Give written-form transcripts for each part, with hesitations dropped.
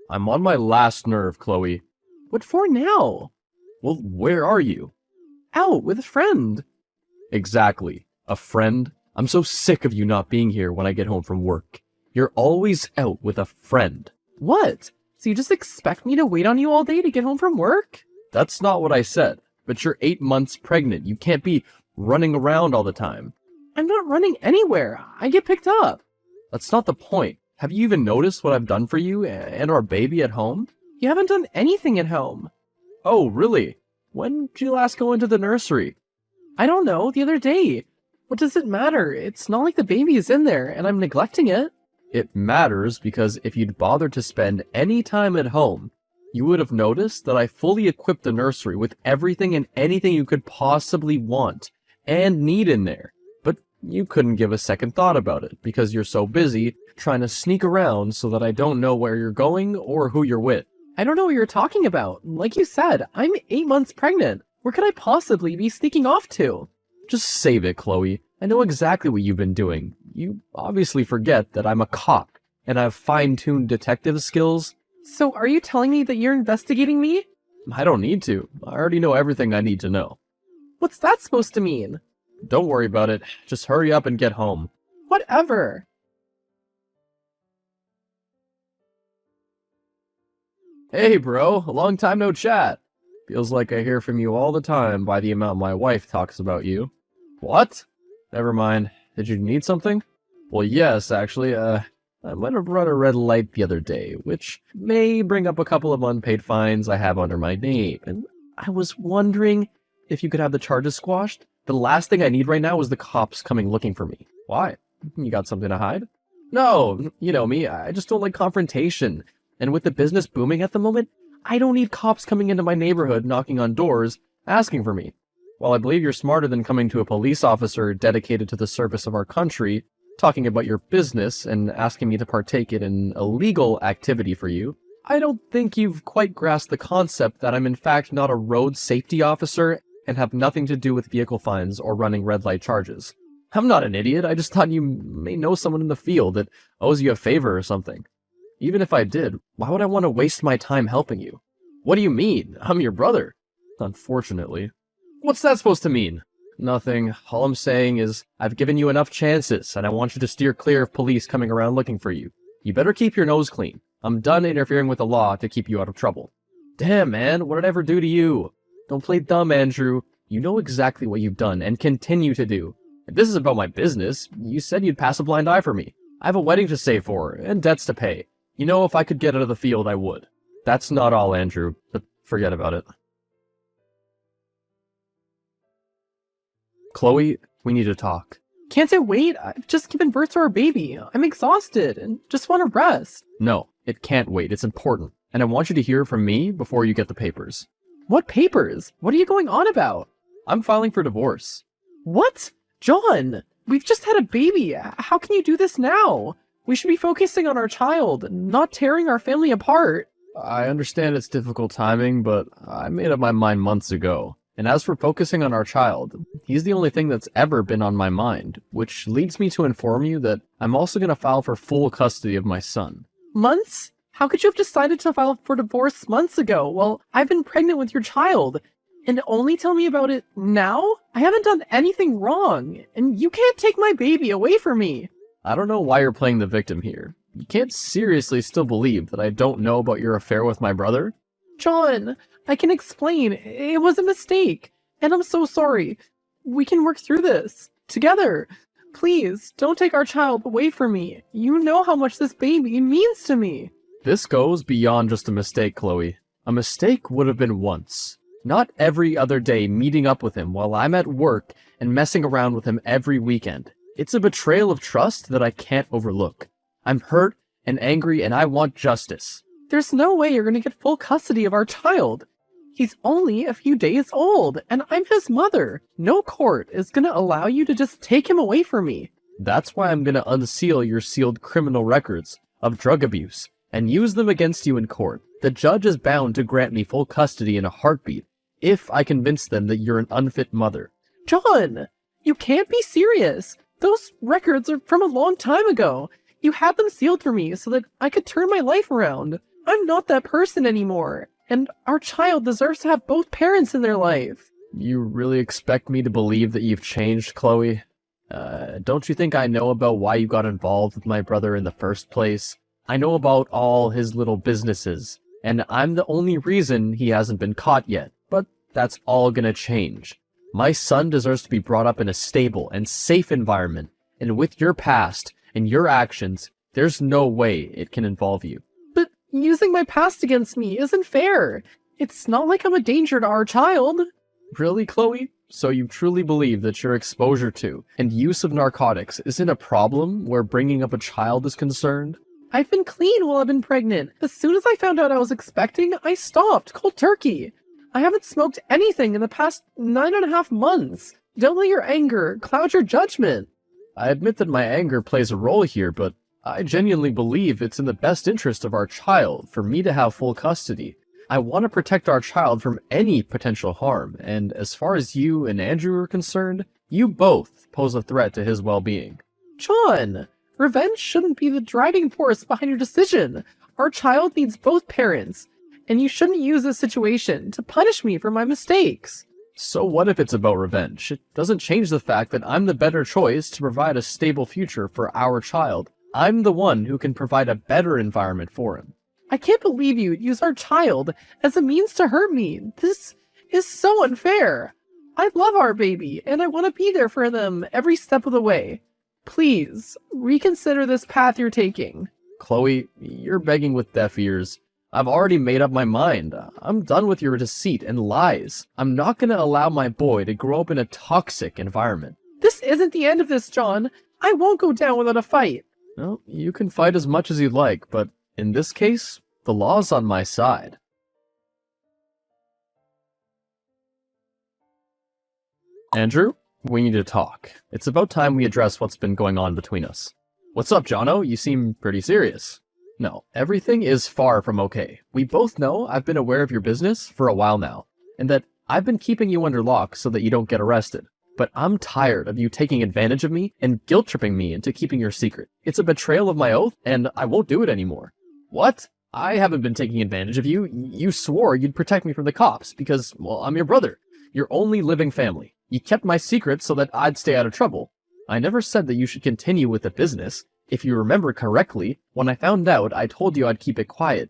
I'm on my last nerve, Chloe. What for now? Well, where are you? Out with a friend. Exactly. A friend? I'm so sick of you not being here when I get home from work. You're always out with a friend. What? So you just expect me to wait on you all day to get home from work? That's not what I said. But you're 8 months pregnant. You can't be running around all the time. I'm not running anywhere. I get picked up. That's not the point. Have you even noticed what I've done for you and our baby at home? You haven't done anything at home. Oh, really? When did you last go into the nursery? I don't know, the other day. What does it matter? It's not like the baby is in there and I'm neglecting it. It matters because if you'd bothered to spend any time at home, you would have noticed that I fully equipped the nursery with everything and anything you could possibly want and need in there. But you couldn't give a second thought about it because you're so busy trying to sneak around so that I don't know where you're going or who you're with. I don't know what you're talking about. Like you said, I'm 8 months pregnant. Where could I possibly be sneaking off to? Just save it, Chloe. I know exactly what you've been doing. You obviously forget that I'm a cop and I have fine-tuned detective skills. So are you telling me that you're investigating me? I don't need to. I already know everything I need to know. What's that supposed to mean? Don't worry about it. Just hurry up and get home. Whatever. Hey, bro. A long time no chat. Feels like I hear from you all the time by the amount my wife talks about you. What? Never mind. Did you need something? Well, yes, actually, I might have run a red light the other day, which may bring up a couple of unpaid fines I have under my name, and I was wondering if you could have the charges squashed. The last thing I need right now is the cops coming looking for me. Why? You got something to hide? No, you know me, I just don't like confrontation, and with the business booming at the moment, I don't need cops coming into my neighborhood knocking on doors, asking for me. While I believe you're smarter than coming to a police officer dedicated to the service of our country, talking about your business and asking me to partake in an illegal activity for you, I don't think you've quite grasped the concept that I'm in fact not a road safety officer and have nothing to do with vehicle fines or running red light charges. I'm not an idiot, I just thought you may know someone in the field that owes you a favor or something. Even if I did, why would I want to waste my time helping you? What do you mean? I'm your brother. Unfortunately. What's that supposed to mean? Nothing. All I'm saying is, I've given you enough chances, and I want you to steer clear of police coming around looking for you. You better keep your nose clean. I'm done interfering with the law to keep you out of trouble. Damn, man, what did I ever do to you? Don't play dumb, Andrew. You know exactly what you've done, and continue to do. If this is about my business, you said you'd pass a blind eye for me. I have a wedding to save for, and debts to pay. You know, if I could get out of the field, I would. That's not all, Andrew, but forget about it. Chloe, we need to talk. Can't it wait? I've just given birth to our baby. I'm exhausted and just want to rest. No, it can't wait. It's important. And I want you to hear from me before you get the papers. What papers? What are you going on about? I'm filing for divorce. What? John, we've just had a baby. How can you do this now? We should be focusing on our child, not tearing our family apart. I understand it's difficult timing, but I made up my mind months ago. And as for focusing on our child, he's the only thing that's ever been on my mind, which leads me to inform you that I'm also going to file for full custody of my son. Months? How could you have decided to file for divorce months ago? Well, I've been pregnant with your child. And only tell me about it now? I haven't done anything wrong, and you can't take my baby away from me. I don't know why you're playing the victim here. You can't seriously still believe that I don't know about your affair with my brother? John, I can explain. It was a mistake, and I'm so sorry. We can work through this together. Please, don't take our child away from me. You know how much this baby means to me. This goes beyond just a mistake, Chloe. A mistake would have been once. Not every other day meeting up with him while I'm at work and messing around with him every weekend. It's a betrayal of trust that I can't overlook. I'm hurt and angry and I want justice. There's no way you're going to get full custody of our child. He's only a few days old, and I'm his mother. No court is going to allow you to just take him away from me. That's why I'm going to unseal your sealed criminal records of drug abuse and use them against you in court. The judge is bound to grant me full custody in a heartbeat if I convince them that you're an unfit mother. John, you can't be serious. Those records are from a long time ago. You had them sealed for me so that I could turn my life around. I'm not that person anymore, and our child deserves to have both parents in their life. You really expect me to believe that you've changed, Chloe? Don't you think I know about why you got involved with my brother in the first place? I know about all his little businesses, and I'm the only reason he hasn't been caught yet. But that's all gonna change. My son deserves to be brought up in a stable and safe environment, and with your past and your actions, there's no way it can involve you. But using my past against me isn't fair. It's not like I'm a danger to our child. Really, Chloe? So you truly believe that your exposure to and use of narcotics isn't a problem where bringing up a child is concerned? I've been clean while I've been pregnant. As soon as I found out I was expecting, I stopped, cold turkey. I haven't smoked anything in the past 9.5 months. Don't let your anger cloud your judgment. I admit that my anger plays a role here, but I genuinely believe it's in the best interest of our child for me to have full custody. I want to protect our child from any potential harm, and as far as you and Andrew are concerned, you both pose a threat to his well-being. John, revenge shouldn't be the driving force behind your decision. Our child needs both parents, and you shouldn't use this situation to punish me for my mistakes. So what if it's about revenge? It doesn't change the fact that I'm the better choice to provide a stable future for our child. I'm the one who can provide a better environment for him. I can't believe you'd use our child as a means to hurt me. This is so unfair. I love our baby, and I want to be there for them every step of the way. Please, reconsider this path you're taking. Chloe, you're begging with deaf ears. I've already made up my mind. I'm done with your deceit and lies. I'm not going to allow my boy to grow up in a toxic environment. This isn't the end of this, John. I won't go down without a fight. Well, you can fight as much as you'd like, but in this case, the law's on my side. Andrew, we need to talk. It's about time we address what's been going on between us. What's up, Jono? You seem pretty serious. No, everything is far from okay. We both know I've been aware of your business for a while now, and that I've been keeping you under lock so that you don't get arrested. But I'm tired of you taking advantage of me and guilt-tripping me into keeping your secret. It's a betrayal of my oath, and I won't do it anymore. What? I haven't been taking advantage of you. You swore you'd protect me from the cops because, well, I'm your brother. Your only living family. You kept my secret so that I'd stay out of trouble. I never said that you should continue with the business. If you remember correctly, when I found out, I told you I'd keep it quiet.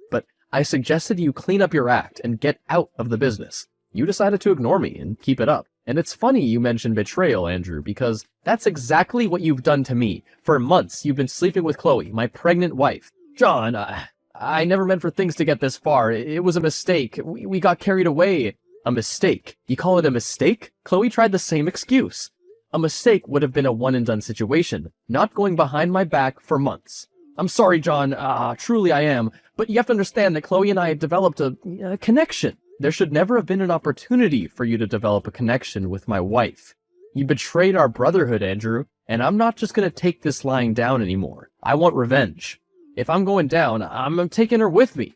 But I suggested you clean up your act and get out of the business. You decided to ignore me and keep it up. And it's funny you mentioned betrayal, Andrew, because that's exactly what you've done to me. For months, you've been sleeping with Chloe, my pregnant wife. John, I never meant for things to get this far. It was a mistake. We got carried away. A mistake? You call it a mistake? Chloe tried the same excuse. A mistake would have been a one-and-done situation, not going behind my back for months. I'm sorry, John. Truly I am. But you have to understand that Chloe and I had developed a connection. There should never have been an opportunity for you to develop a connection with my wife. You betrayed our brotherhood, Andrew, and I'm not just going to take this lying down anymore. I want revenge. If I'm going down, I'm taking her with me.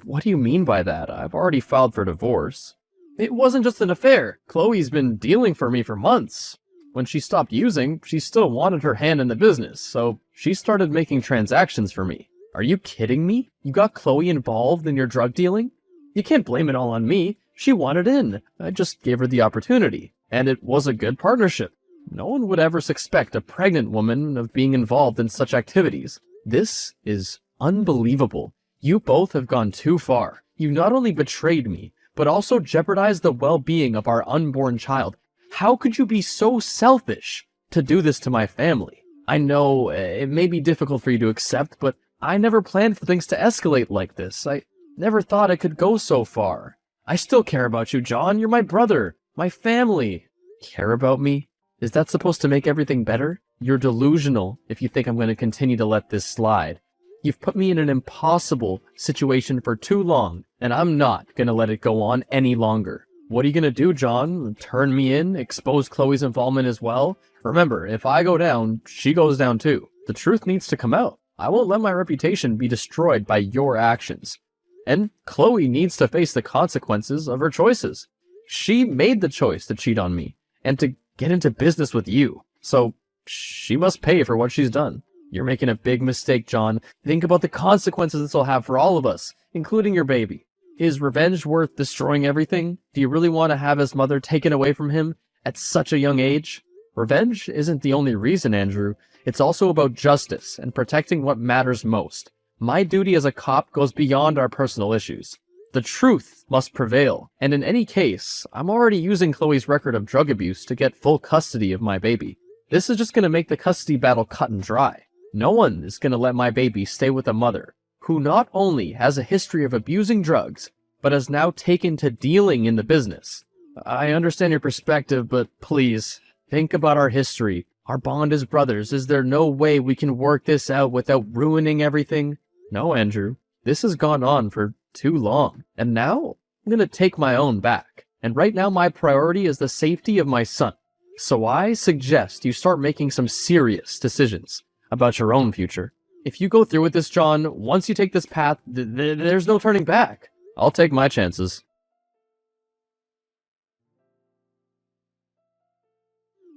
What do you mean by that? I've already filed for divorce. It wasn't just an affair. Chloe's been dealing for me for months. When she stopped using, she still wanted her hand in the business, so she started making transactions for me. Are you kidding me? You got Chloe involved in your drug dealing? You can't blame it all on me. She wanted in. I just gave her the opportunity, and it was a good partnership. No one would ever suspect a pregnant woman of being involved in such activities. This is unbelievable. You both have gone too far. You not only betrayed me, but also jeopardized the well-being of our unborn child. How could you be so selfish to do this to my family? I know it may be difficult for you to accept, but I never planned for things to escalate like this. I never thought it could go so far. I still care about you, John. You're my brother, my family. Care about me? Is that supposed to make everything better? You're delusional if you think I'm going to continue to let this slide. You've put me in an impossible situation for too long, and I'm not going to let it go on any longer. What are you going to do, John? Turn me in? Expose Chloe's involvement as well? Remember, if I go down, she goes down too. The truth needs to come out. I won't let my reputation be destroyed by your actions. And Chloe needs to face the consequences of her choices. She made the choice to cheat on me and to get into business with you. So she must pay for what she's done. You're making a big mistake, John. Think about the consequences this will have for all of us, including your baby. Is revenge worth destroying everything? Do you really want to have his mother taken away from him at such a young age? Revenge isn't the only reason, Andrew. It's also about justice and protecting what matters most. My duty as a cop goes beyond our personal issues. The truth must prevail, and in any case, I'm already using Chloe's record of drug abuse to get full custody of my baby. This is just going to make the custody battle cut and dry. No one is going to let my baby stay with a mother who not only has a history of abusing drugs, but has now taken to dealing in the business. I understand your perspective, but please, think about our history. Our bond as brothers. Is there no way we can work this out without ruining everything? No, Andrew. This has gone on for too long. And now, I'm gonna take my own back. And right now my priority is the safety of my son. So I suggest you start making some serious decisions about your own future. If you go through with this, John, once you take this path, there's no turning back. I'll take my chances.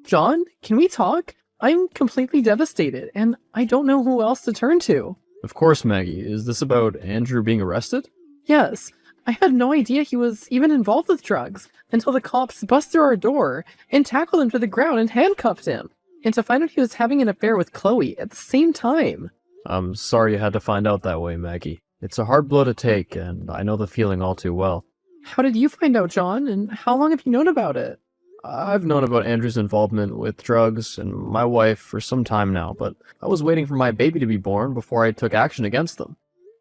John, can we talk? I'm completely devastated, and I don't know who else to turn to. Of course, Maggie. Is this about Andrew being arrested? Yes, I had no idea he was even involved with drugs until the cops bust through our door and tackled him to the ground and handcuffed him. And to find out he was having an affair with Chloe at the same time. I'm sorry you had to find out that way, Maggie. It's a hard blow to take, and I know the feeling all too well. How did you find out, John, and how long have you known about it? I've known about Andrew's involvement with drugs and my wife for some time now, but I was waiting for my baby to be born before I took action against them.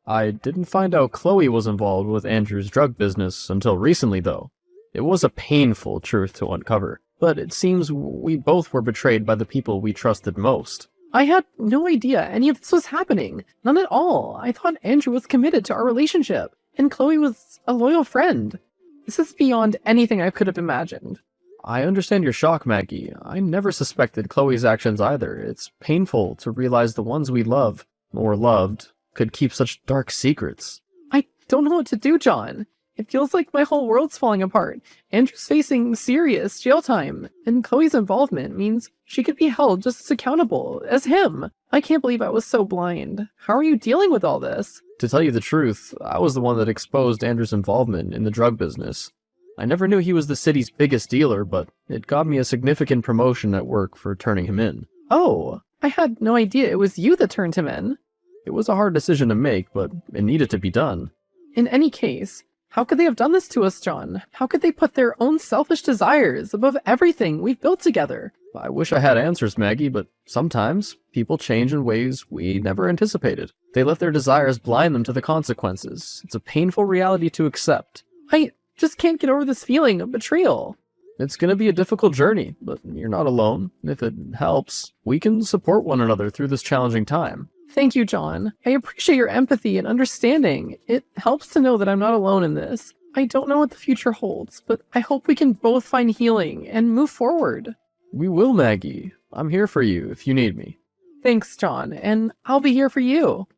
I didn't find out Chloe was involved with Andrew's drug business until recently, though. It was a painful truth to uncover, but it seems we both were betrayed by the people we trusted most. I had no idea any of this was happening. None at all. I thought Andrew was committed to our relationship, and Chloe was a loyal friend. This is beyond anything I could have imagined. I understand your shock, Maggie. I never suspected Chloe's actions either. It's painful to realize the ones we love, or loved, could keep such dark secrets. I don't know what to do, John. It feels like my whole world's falling apart. Andrew's facing serious jail time, and Chloe's involvement means she could be held just as accountable as him. I can't believe I was so blind. How are you dealing with all this? To tell you the truth, I was the one that exposed Andrew's involvement in the drug business. I never knew he was the city's biggest dealer, but it got me a significant promotion at work for turning him in. Oh, I had no idea it was you that turned him in. It was a hard decision to make, but it needed to be done. In any case, how could they have done this to us, John? How could they put their own selfish desires above everything we've built together? I wish I had answers, Maggie, but sometimes people change in ways we never anticipated. They let their desires blind them to the consequences. It's a painful reality to accept. I just can't get over this feeling of betrayal. It's going to be a difficult journey, but you're not alone. If it helps, we can support one another through this challenging time. Thank you, John. I appreciate your empathy and understanding. It helps to know that I'm not alone in this. I don't know what the future holds, but I hope we can both find healing and move forward. We will, Maggie. I'm here for you if you need me. Thanks, John, and I'll be here for you.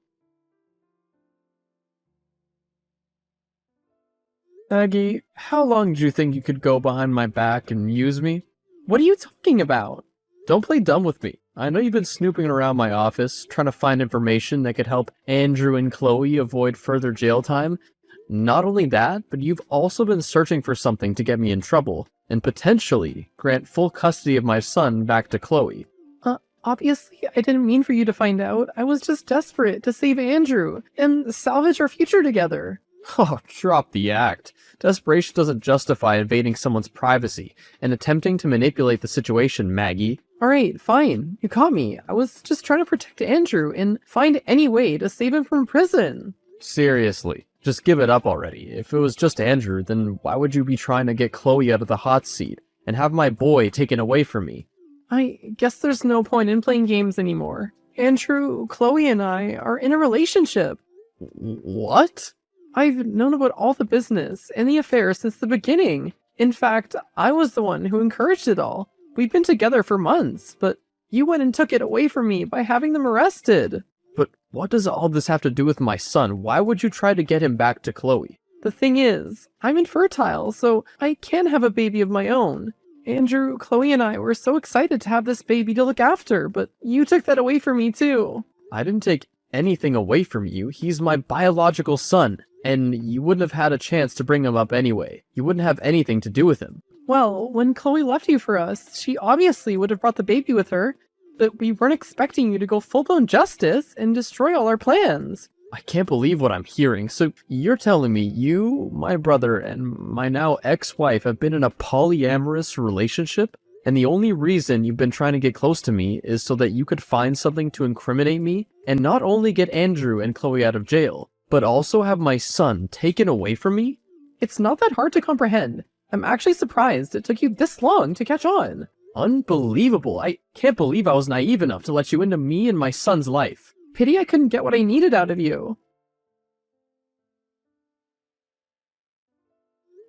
Maggie, how long do you think you could go behind my back and use me? What are you talking about? Don't play dumb with me. I know you've been snooping around my office, trying to find information that could help Andrew and Chloe avoid further jail time. Not only that, but you've also been searching for something to get me in trouble, and potentially grant full custody of my son back to Chloe. Obviously, I didn't mean for you to find out. I was just desperate to save Andrew and salvage our future together. Oh, drop the act. Desperation doesn't justify invading someone's privacy and attempting to manipulate the situation, Maggie. Alright, fine. You caught me. I was just trying to protect Andrew and find any way to save him from prison. Seriously, just give it up already. If it was just Andrew, then why would you be trying to get Chloe out of the hot seat and have my boy taken away from me? I guess there's no point in playing games anymore. Andrew, Chloe, and I are in a relationship. What? I've known about all the business and the affair since the beginning. In fact, I was the one who encouraged it all. We've been together for months, but you went and took it away from me by having them arrested. But what does all this have to do with my son? Why would you try to get him back to Chloe? The thing is, I'm infertile, so I can have a baby of my own. Andrew, Chloe, and I were so excited to have this baby to look after, but you took that away from me too. I didn't take anything away from you. He's my biological son, and you wouldn't have had a chance to bring him up anyway. You wouldn't have anything to do with him. Well, when Chloe left you for us, she obviously would have brought the baby with her, but we weren't expecting you to go full-blown justice and destroy all our plans. I can't believe what I'm hearing. So you're telling me you, my brother, and my now ex-wife have been in a polyamorous relationship? And the only reason you've been trying to get close to me is so that you could find something to incriminate me and not only get Andrew and Chloe out of jail, but also have my son taken away from me? It's not that hard to comprehend. I'm actually surprised it took you this long to catch on. Unbelievable. I can't believe I was naive enough to let you into me and my son's life. Pity I couldn't get what I needed out of you.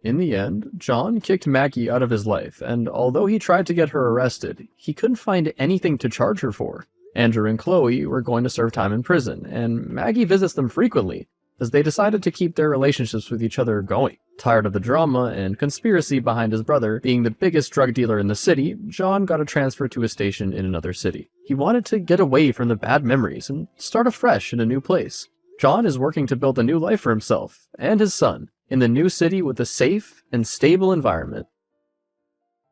In the end, John kicked Maggie out of his life, and although he tried to get her arrested, he couldn't find anything to charge her for. Andrew and Chloe were going to serve time in prison, and Maggie visits them frequently, as they decided to keep their relationships with each other going. Tired of the drama and conspiracy behind his brother being the biggest drug dealer in the city, John got a transfer to a station in another city. He wanted to get away from the bad memories and start afresh in a new place. John is working to build a new life for himself and his son in the new city with a safe and stable environment.